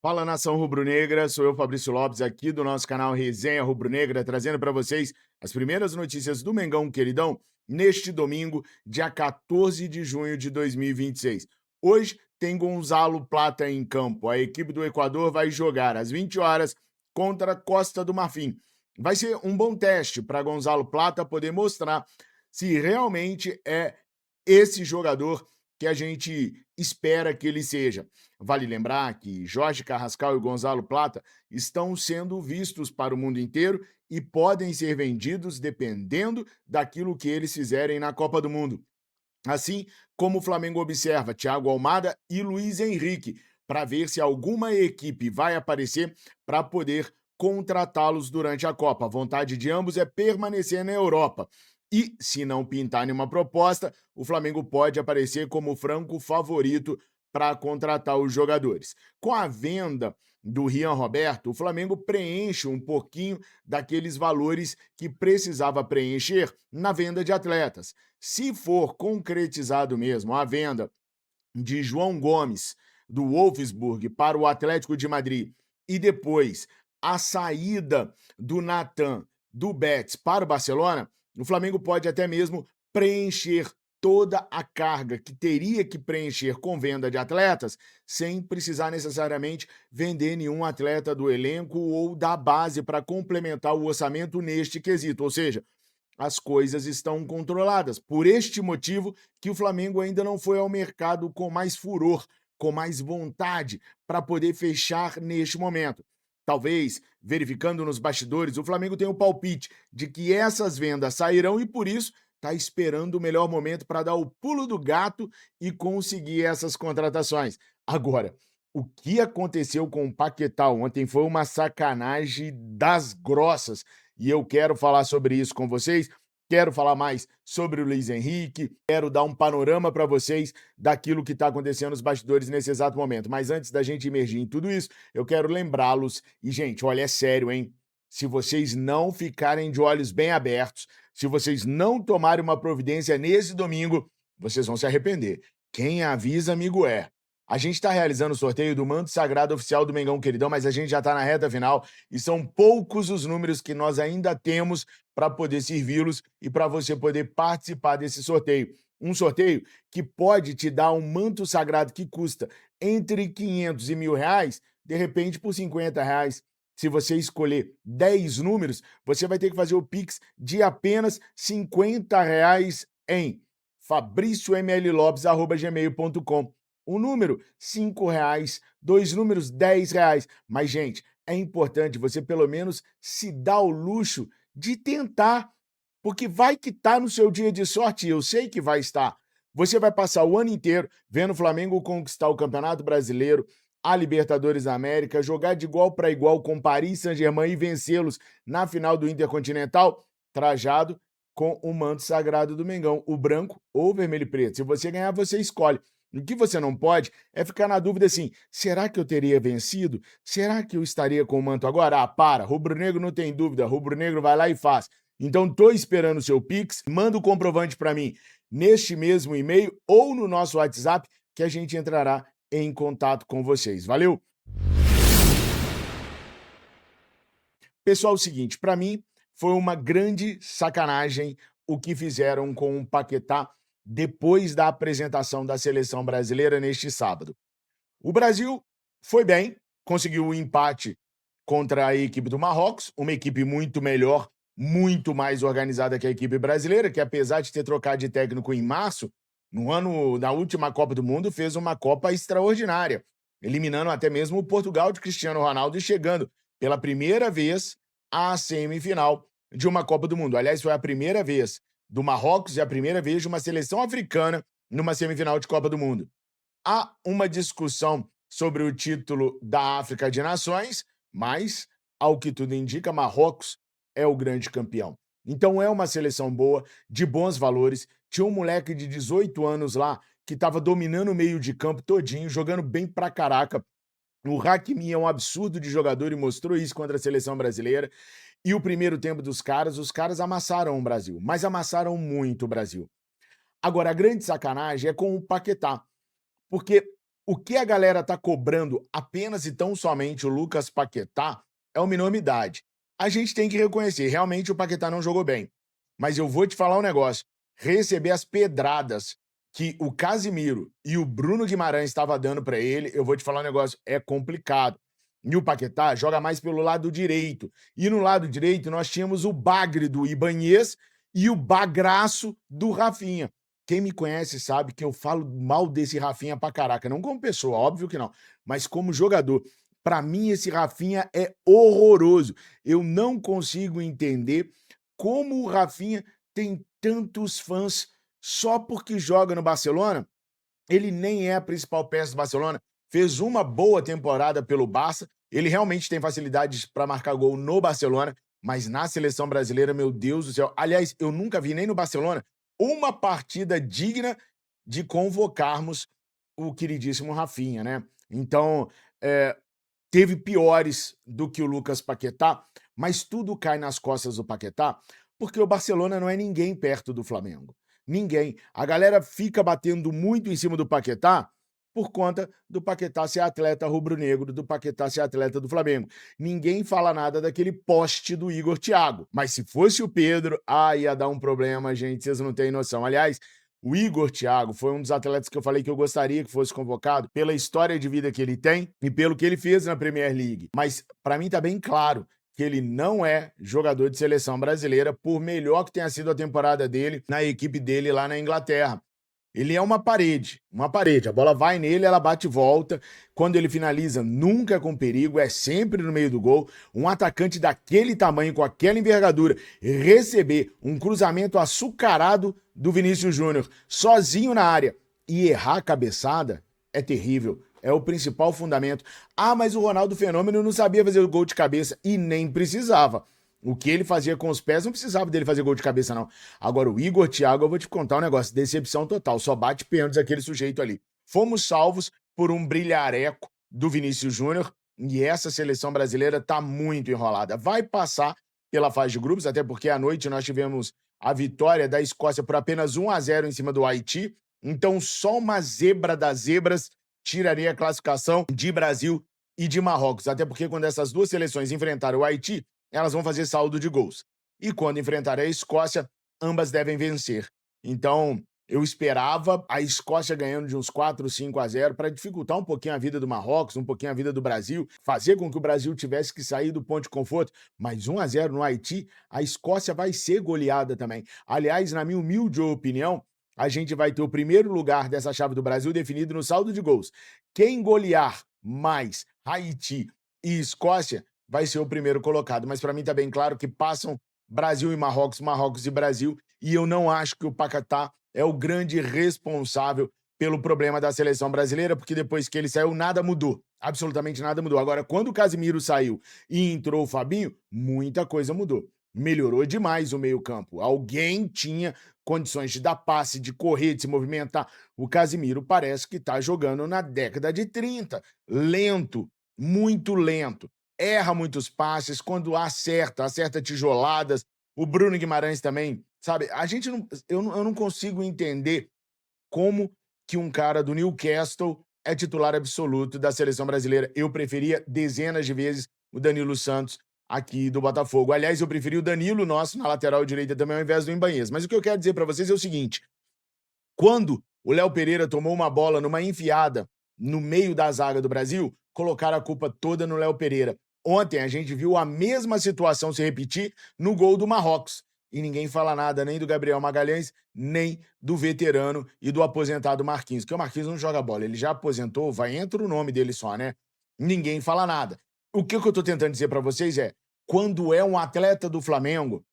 Fala, nação rubro-negra, sou eu, Fabrício Lopes, aqui do nosso canal Resenha Rubro-Negra, trazendo para vocês as primeiras notícias do Mengão Queridão neste domingo, dia 14 de junho de 2026. Hoje tem Gonzalo Plata em campo. A equipe do Equador vai jogar às 20 horas contra a Costa do Marfim. Vai ser um bom teste para Gonzalo Plata poder mostrar se realmente é esse jogador que a gente espera que ele seja. Vale lembrar que Jorge Carrascal e Gonzalo Plata estão sendo vistos para o mundo inteiro e podem ser vendidos dependendo daquilo que eles fizerem na Copa do Mundo. Assim como o Flamengo observa Thiago Almada e Luiz Henrique, para ver se alguma equipe vai aparecer para poder contratá-los durante a Copa. A vontade de ambos é permanecer na Europa. E, se não pintar nenhuma proposta, o Flamengo pode aparecer como franco favorito para contratar os jogadores. Com a venda do Rian Roberto, o Flamengo preenche um pouquinho daqueles valores que precisava preencher na venda de atletas. Se for concretizado mesmo a venda de João Gomes, do Wolfsburg, para o Atlético de Madrid, e depois a saída do Natan, do Betis, para o Barcelona, o Flamengo pode até mesmo preencher toda a carga que teria que preencher com venda de atletas, sem precisar necessariamente vender nenhum atleta do elenco ou da base para complementar o orçamento neste quesito. Ou seja, as coisas estão controladas. Por este motivo que o Flamengo ainda não foi ao mercado com mais furor, com mais vontade para poder fechar neste momento. Talvez, verificando nos bastidores, o Flamengo tenha o palpite de que essas vendas sairão e por isso está esperando o melhor momento para dar o pulo do gato e conseguir essas contratações. Agora, o que aconteceu com o Paquetá ontem foi uma sacanagem das grossas e eu quero falar sobre isso com vocês. Quero falar mais sobre o Luiz Henrique, quero dar um panorama para vocês daquilo que está acontecendo nos bastidores nesse exato momento. Mas antes da gente emergir em tudo isso, eu quero lembrá-los, e gente, olha, é sério, hein? Se vocês não ficarem de olhos bem abertos, se vocês não tomarem uma providência nesse domingo, vocês vão se arrepender. Quem avisa, amigo é. A gente está realizando o sorteio do manto sagrado oficial do Mengão Queridão, mas a gente já está na reta final e são poucos os números que nós ainda temos para poder servi-los e para você poder participar desse sorteio. Um sorteio que pode te dar um manto sagrado que custa entre 500 e R$ 1.000, de repente por R$ 50. Se você escolher 10 números, você vai ter que fazer o Pix de apenas R$ 50 em fabriciomllopes@gmail.com. Um número, R$ 5, dois números, R$ 10. Mas, gente, é importante você pelo menos se dar o luxo de tentar, porque vai que tá no seu dia de sorte, eu sei que vai estar. Você vai passar o ano inteiro vendo o Flamengo conquistar o Campeonato Brasileiro, a Libertadores da América, jogar de igual para igual com Paris Saint-Germain e vencê-los na final do Intercontinental, trajado com o manto sagrado do Mengão, o branco ou o vermelho e preto. Se você ganhar, você escolhe. O que você não pode é ficar na dúvida assim: será que eu teria vencido? Será que eu estaria com o manto agora? Ah, para, rubro-negro não tem dúvida, rubro-negro vai lá e faz. Então, tô esperando o seu Pix, manda o comprovante para mim neste mesmo e-mail ou no nosso WhatsApp que a gente entrará em contato com vocês. Valeu? Pessoal, é o seguinte, para mim foi uma grande sacanagem o que fizeram com o Paquetá depois da apresentação da seleção brasileira neste sábado. O Brasil foi bem, conseguiu o empate contra a equipe do Marrocos, uma equipe muito melhor, muito mais organizada que a equipe brasileira, que apesar de ter trocado de técnico em março, no ano da última Copa do Mundo, fez uma Copa extraordinária, eliminando até mesmo o Portugal de Cristiano Ronaldo e chegando pela primeira vez à semifinal de uma Copa do Mundo. Aliás, foi a primeira vez do Marrocos e a primeira vez de uma seleção africana numa semifinal de Copa do Mundo. Há uma discussão sobre o título da África de Nações, mas, ao que tudo indica, Marrocos é o grande campeão. Então é uma seleção boa, de bons valores. Tinha um moleque de 18 anos lá que estava dominando o meio de campo todinho, jogando bem pra caraca. O Hakimi é um absurdo de jogador e mostrou isso contra a seleção brasileira. E o primeiro tempo dos caras, os caras amassaram o Brasil, mas amassaram muito o Brasil. Agora, a grande sacanagem é com o Paquetá, porque O que a galera tá cobrando apenas e tão somente o Lucas Paquetá é uma enormidade. A gente tem que reconhecer, realmente o Paquetá não jogou bem. Mas eu vou te falar um negócio: receber as pedradas que o Casimiro e o Bruno Guimarães estava dando pra ele, eu vou te falar um negócio, é complicado. E o Paquetá joga mais pelo lado direito. E no lado direito nós tínhamos o bagre do Ibanhez e o bagraço do Rafinha. Quem me conhece sabe que eu falo mal desse Rafinha pra caraca, não como pessoa, óbvio que não, mas como jogador. Pra mim, esse Rafinha é horroroso. Eu não consigo entender como o Rafinha tem tantos fãs só porque joga no Barcelona. Ele nem é a principal peça do Barcelona. Fez uma boa temporada pelo Barça. Ele realmente tem facilidades para marcar gol no Barcelona, mas na seleção brasileira, meu Deus do céu. Aliás, eu nunca vi nem no Barcelona uma partida digna de convocarmos o queridíssimo Rafinha, né? Então, é, teve piores do que o Lucas Paquetá, mas tudo cai nas costas do Paquetá, porque o Barcelona não é ninguém perto do Flamengo. Ninguém. A galera fica batendo muito em cima do Paquetá por conta do Paquetá ser atleta rubro-negro, do Paquetá ser atleta do Flamengo. Ninguém fala nada daquele poste do Igor Thiago. Mas se fosse o Pedro, ia dar um problema, gente, vocês não têm noção. Aliás, o Igor Thiago foi um dos atletas que eu falei que eu gostaria que fosse convocado pela história de vida que ele tem e pelo que ele fez na Premier League. Mas para mim tá bem claro que ele não é jogador de seleção brasileira, por melhor que tenha sido a temporada dele na equipe dele lá na Inglaterra. Ele é uma parede, uma parede. A bola vai nele, ela bate e volta. Quando ele finaliza, nunca é com perigo, é sempre no meio do gol. Um atacante daquele tamanho, com aquela envergadura, receber um cruzamento açucarado do Vinícius Júnior, sozinho na área, e errar a cabeçada, é terrível. É o principal fundamento. Mas o Ronaldo Fenômeno não sabia fazer o gol de cabeça e nem precisava. O que ele fazia com os pés não precisava dele fazer gol de cabeça, não. Agora, o Igor Thiago, eu vou te contar um negócio: decepção total. Só bate pênaltis aquele sujeito ali. Fomos salvos por um brilhareco do Vinícius Júnior e essa seleção brasileira tá muito enrolada. Vai passar pela fase de grupos, até porque à noite nós tivemos a vitória da Escócia por apenas 1-0 em cima do Haiti. Então, só uma zebra das zebras tiraria a classificação de Brasil e de Marrocos. Até porque quando essas duas seleções enfrentaram o Haiti, elas vão fazer saldo de gols. E quando enfrentar a Escócia, ambas devem vencer. Então, eu esperava a Escócia ganhando de uns 4-5-0 para dificultar um pouquinho a vida do Marrocos, um pouquinho a vida do Brasil, fazer com que o Brasil tivesse que sair do ponto de conforto. Mas 1-0 no Haiti, a Escócia vai ser goleada também. Aliás, na minha humilde opinião, a gente vai ter o primeiro lugar dessa chave do Brasil definido no saldo de gols. Quem golear mais Haiti e Escócia vai ser o primeiro colocado. Mas para mim tá bem claro que passam Brasil e Marrocos, Marrocos e Brasil, e eu não acho que o Paquetá é o grande responsável pelo problema da seleção brasileira, porque depois que ele saiu, nada mudou. Absolutamente nada mudou. Agora, quando o Casimiro saiu e entrou o Fabinho, muita coisa mudou. Melhorou demais o meio-campo. Alguém tinha condições de dar passe, de correr, de se movimentar. O Casimiro parece que tá jogando na década de 30. Lento, muito lento. Erra muitos passes, quando acerta tijoladas. O Bruno Guimarães também, sabe? A gente não, eu não consigo entender como que um cara do Newcastle é titular absoluto da seleção brasileira. Eu preferia dezenas de vezes o Danilo Santos aqui do Botafogo. Aliás, eu preferi o Danilo nosso na lateral direita também ao invés do Ibanez. Mas o que eu quero dizer para vocês é o seguinte: quando o Léo Pereira tomou uma bola numa enfiada no meio da zaga do Brasil, colocaram a culpa toda no Léo Pereira. Ontem a gente viu a mesma situação se repetir no gol do Marrocos. E ninguém fala nada nem do Gabriel Magalhães, nem do veterano e do aposentado Marquinhos. Porque o Marquinhos não joga bola, ele já aposentou, vai entra o nome dele só, né? Ninguém fala nada. O que eu tô tentando dizer pra vocês é, quando é um atleta do Flamengo,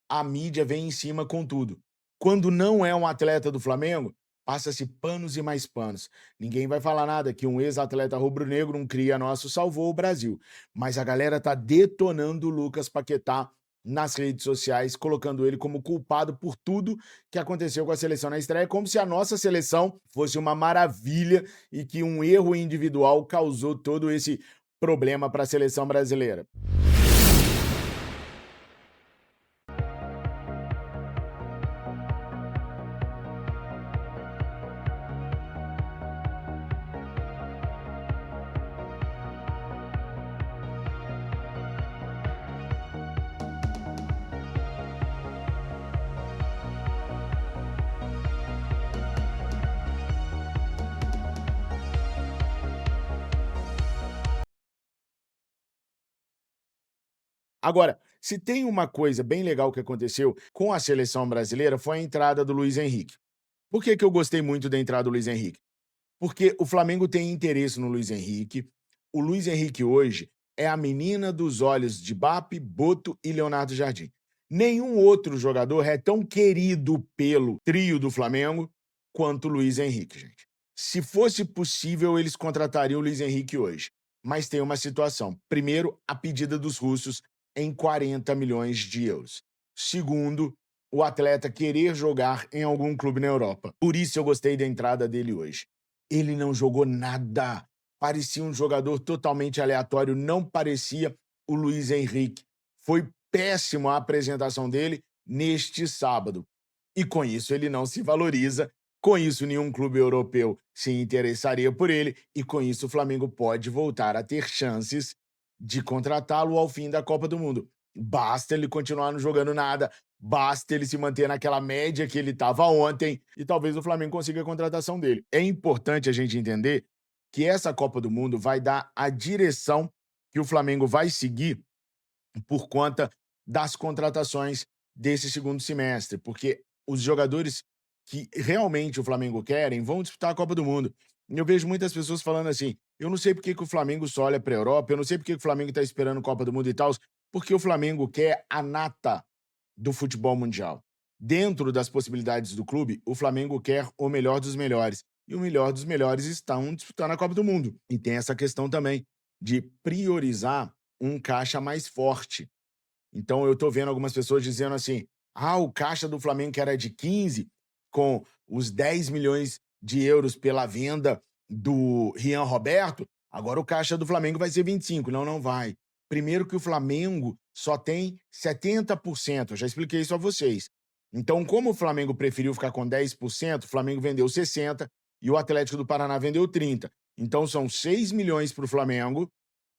a mídia vem em cima com tudo. Quando não é um atleta do Flamengo, passa-se panos e mais panos. Ninguém vai falar nada que um ex-atleta rubro-negro, um cria nosso, salvou o Brasil. Mas a galera tá detonando o Lucas Paquetá nas redes sociais, colocando ele como culpado por tudo que aconteceu com a seleção na estreia, como se a nossa seleção fosse uma maravilha e que um erro individual causou todo esse problema para a seleção brasileira. Agora, se tem uma coisa bem legal que aconteceu com a seleção brasileira, foi a entrada do Luiz Henrique. Por que que eu gostei muito da entrada do Luiz Henrique? Porque o Flamengo tem interesse no Luiz Henrique. O Luiz Henrique hoje é a menina dos olhos de Mbappé, Boto e Leonardo Jardim. Nenhum outro jogador é tão querido pelo trio do Flamengo quanto o Luiz Henrique, gente. Se fosse possível, eles contratariam o Luiz Henrique hoje. Mas tem uma situação. Primeiro, a pedida dos russos em 40 milhões de euros. Segundo, o atleta querer jogar em algum clube na Europa. Por isso eu gostei da entrada dele hoje. Ele não jogou nada. Parecia um jogador totalmente aleatório, não parecia o Luiz Henrique. Foi péssimo a apresentação dele neste sábado. E com isso ele não se valoriza, com isso nenhum clube europeu se interessaria por ele, e com isso o Flamengo pode voltar a ter chances de contratá-lo ao fim da Copa do Mundo. Basta ele continuar não jogando nada, basta ele se manter naquela média que ele estava ontem e talvez o Flamengo consiga a contratação dele. É importante a gente entender que essa Copa do Mundo vai dar a direção que o Flamengo vai seguir por conta das contratações desse segundo semestre, porque os jogadores que realmente o Flamengo querem vão disputar a Copa do Mundo. E eu vejo muitas pessoas falando assim: eu não sei por que que o Flamengo só olha para a Europa, eu não sei por que que o Flamengo está esperando Copa do Mundo e tal, porque o Flamengo quer a nata do futebol mundial. Dentro das possibilidades do clube, o Flamengo quer o melhor dos melhores. E o melhor dos melhores estão disputando a Copa do Mundo. E tem essa questão também de priorizar um caixa mais forte. Então eu tô vendo algumas pessoas dizendo assim: "Ah, o caixa do Flamengo que era de 15, com os 10 milhões de euros pela venda do Rian Roberto, agora o caixa do Flamengo vai ser 25". Não, não vai. Primeiro que o Flamengo só tem 70%, eu já expliquei isso a vocês. Então, como o Flamengo preferiu ficar com 10%, o Flamengo vendeu 60 e o Atlético do Paraná vendeu 30. Então são 6 milhões para o Flamengo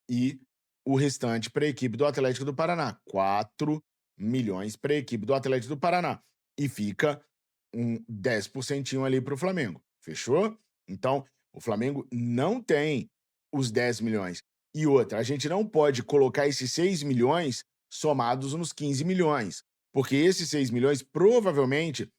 e o restante para a equipe do Atlético do Paraná. 4 milhões para a equipe do Atlético do Paraná. E fica um 10% ali para o Flamengo. Fechou? Então, o Flamengo não tem os 10 milhões. E outra, a gente não pode colocar esses 6 milhões somados nos 15 milhões. Porque esses 6 milhões, provavelmente,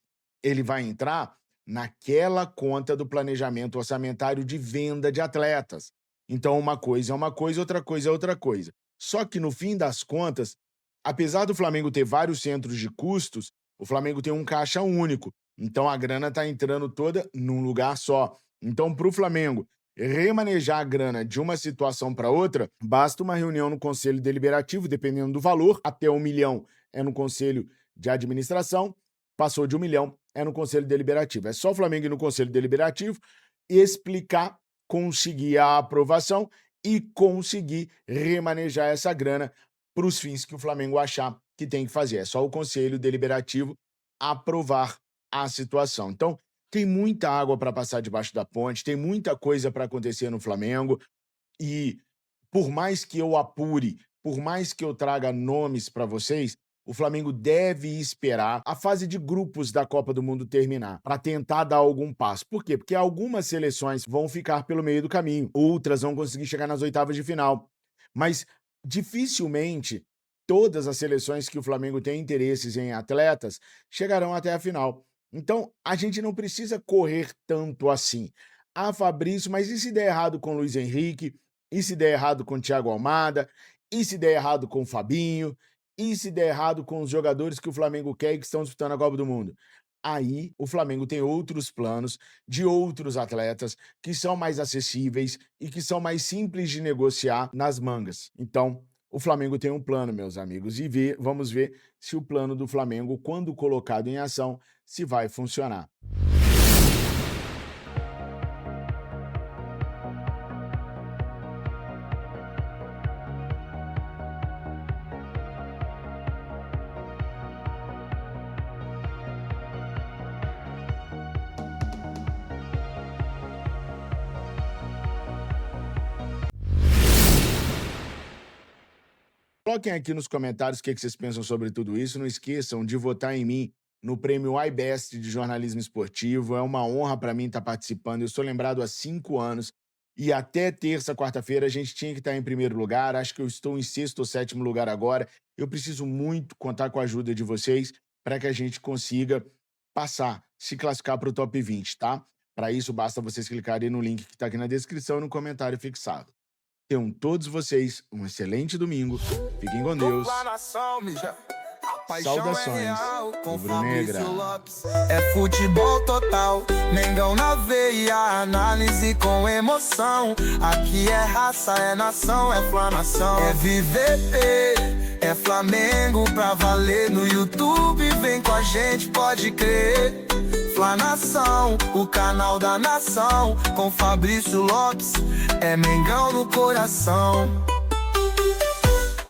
ele vai entrar naquela conta do planejamento orçamentário de venda de atletas. Então, uma coisa é uma coisa, outra coisa é outra coisa. Só que, no fim das contas, apesar do Flamengo ter vários centros de custos, o Flamengo tem um caixa único. Então, a grana está entrando toda num lugar só. Então, para o Flamengo remanejar a grana de uma situação para outra, basta uma reunião no Conselho Deliberativo, dependendo do valor, até 1 milhão é no Conselho de Administração, passou de 1 milhão é no Conselho Deliberativo. É só o Flamengo ir no Conselho Deliberativo e explicar, conseguir a aprovação e conseguir remanejar essa grana para os fins que o Flamengo achar que tem que fazer. É só o Conselho Deliberativo aprovar a situação. Então, tem muita água para passar debaixo da ponte, tem muita coisa para acontecer no Flamengo e por mais que eu apure, por mais que eu traga nomes para vocês, o Flamengo deve esperar a fase de grupos da Copa do Mundo terminar para tentar dar algum passo. Por quê? Porque algumas seleções vão ficar pelo meio do caminho, outras vão conseguir chegar nas oitavas de final. Mas dificilmente todas as seleções que o Flamengo tem interesses em atletas chegarão até a final. Então, a gente não precisa correr tanto assim. Ah, Fabrício, mas e se der errado com o Luiz Henrique? E se der errado com o Thiago Almada? E se der errado com o Fabinho? E se der errado com os jogadores que o Flamengo quer e que estão disputando a Copa do Mundo? Aí o Flamengo tem outros planos de outros atletas que são mais acessíveis e que são mais simples de negociar nas mangas. Então, o Flamengo tem um plano, meus amigos, e vamos ver se o plano do Flamengo, quando colocado em ação, se vai funcionar. Coloquem aqui nos comentários o que vocês pensam sobre tudo isso. Não esqueçam de votar em mim no prêmio iBest de jornalismo esportivo. É uma honra para mim estar participando. Eu sou lembrado há 5 anos e até terça, quarta-feira, a gente tinha que estar em primeiro lugar. Acho que eu estou em sexto ou sétimo lugar agora. Eu preciso muito contar com a ajuda de vocês para que a gente consiga passar, se classificar para o top 20, tá? Para isso, basta vocês clicarem no link que está aqui na descrição e no comentário fixado. Tenham todos vocês um excelente domingo. Fiquem com Deus. Saudações, rubro-negra. É futebol total, Mengão na veia, análise com emoção. Aqui é raça, é nação, é Flanação. É viver, é Flamengo pra valer. No YouTube vem com a gente, pode crer. Flanação, o canal da nação. Com Fabrício Lopes, é Mengão no coração.